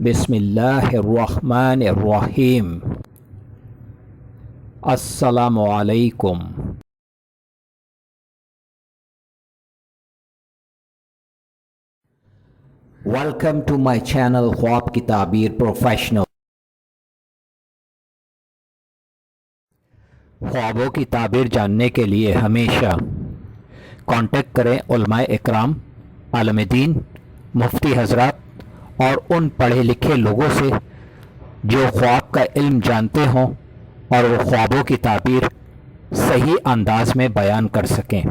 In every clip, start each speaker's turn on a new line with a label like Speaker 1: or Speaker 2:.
Speaker 1: बिस्मिल्लाहिर्रहमानिर्रहीम। अस्सलामु अलैकुम। वेलकम टू माय चैनल ख्वाब की ताबीर प्रोफेशनल। ख्वाबों की ताबीर जानने के लिए हमेशा कांटेक्ट करें उलमाए इकराम, आलम दीन, मुफ्ती हजरात और उन पढ़े लिखे लोगों से जो ख्वाब का इल्म जानते हों और वो ख्वाबों की ताबीर सही अंदाज में बयान कर सकें।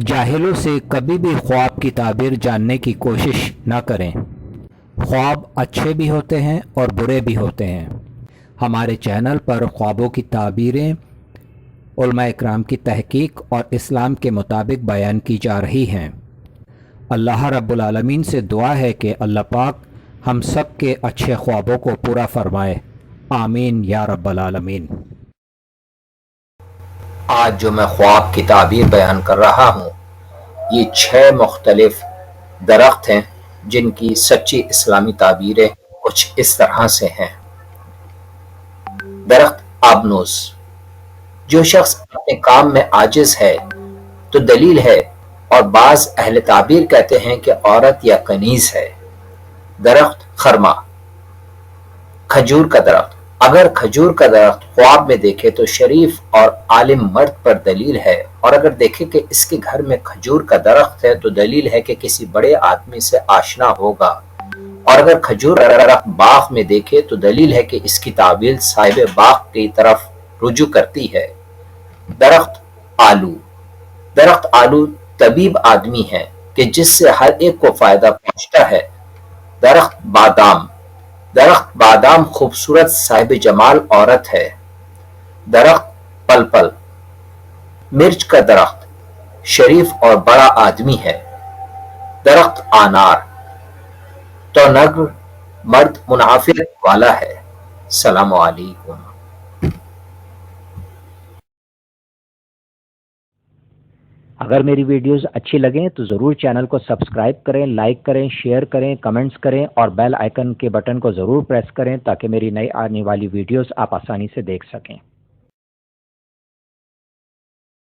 Speaker 1: जाहिलों से कभी भी ख्वाब की ताबीर जानने की कोशिश न करें। ख्वाब अच्छे भी होते हैं और बुरे भी होते हैं। हमारे चैनल पर ख्वाबों की ताबीरें उलमा इकराम की तहकीक और इस्लाम के मुताबिक बयान की जा रही हैं। अल्लाह रब्बुल आलमीन से दुआ है कि अल्लाह पाक हम सब के अच्छे ख्वाबों को पूरा फरमाए। आमीन या रब्बल आलमीन।
Speaker 2: आज जो मैं ख्वाब की ताबीर बयान कर रहा हूँ, ये 6 मुख्तलिफ दरख्त हैं जिनकी सच्ची इस्लामी ताबीरें कुछ इस तरह से हैं। दरख्त आबनूस। जो शख्स अपने काम में आजिज है तो दलील है और बाज अहले ताबीर कहते हैं कि औरत या कनीज है। दरख्त खरमा। खजूर का दरख्त। अगर खजूर का दरख्त ख्वाब में देखे तो शरीफ और आलिम मर्द पर दलील है, और अगर देखे कि इसके घर में खजूर का दरख्त है तो दलील है कि किसी बड़े आदमी से आशना होगा, और अगर खजूर का दरख्त बाग में देखे तो दलील है कि इसकी ताबीर साहिब बाग की तरफ रुजू करती है। दरख्त आलू। दरख्त आलू तबीब आदमी है कि जिससे हर एक को फायदा पहुंचता है। दरख्त बादाम। दरख्त बादाम खूबसूरत साहिब जमाल औरत है। दरख्त पलपल। मिर्च का दरख्त शरीफ और बड़ा आदमी है। दरख्त अनार तो नग्न मर्द मुनाफिक वाला है। सलाम अलैकुम।
Speaker 1: अगर मेरी वीडियोस अच्छी लगें तो ज़रूर चैनल को सब्सक्राइब करें, लाइक करें, शेयर करें, कमेंट्स करें और बेल आइकन के बटन को ज़रूर प्रेस करें ताकि मेरी नई आने वाली वीडियोस आप आसानी से देख सकें।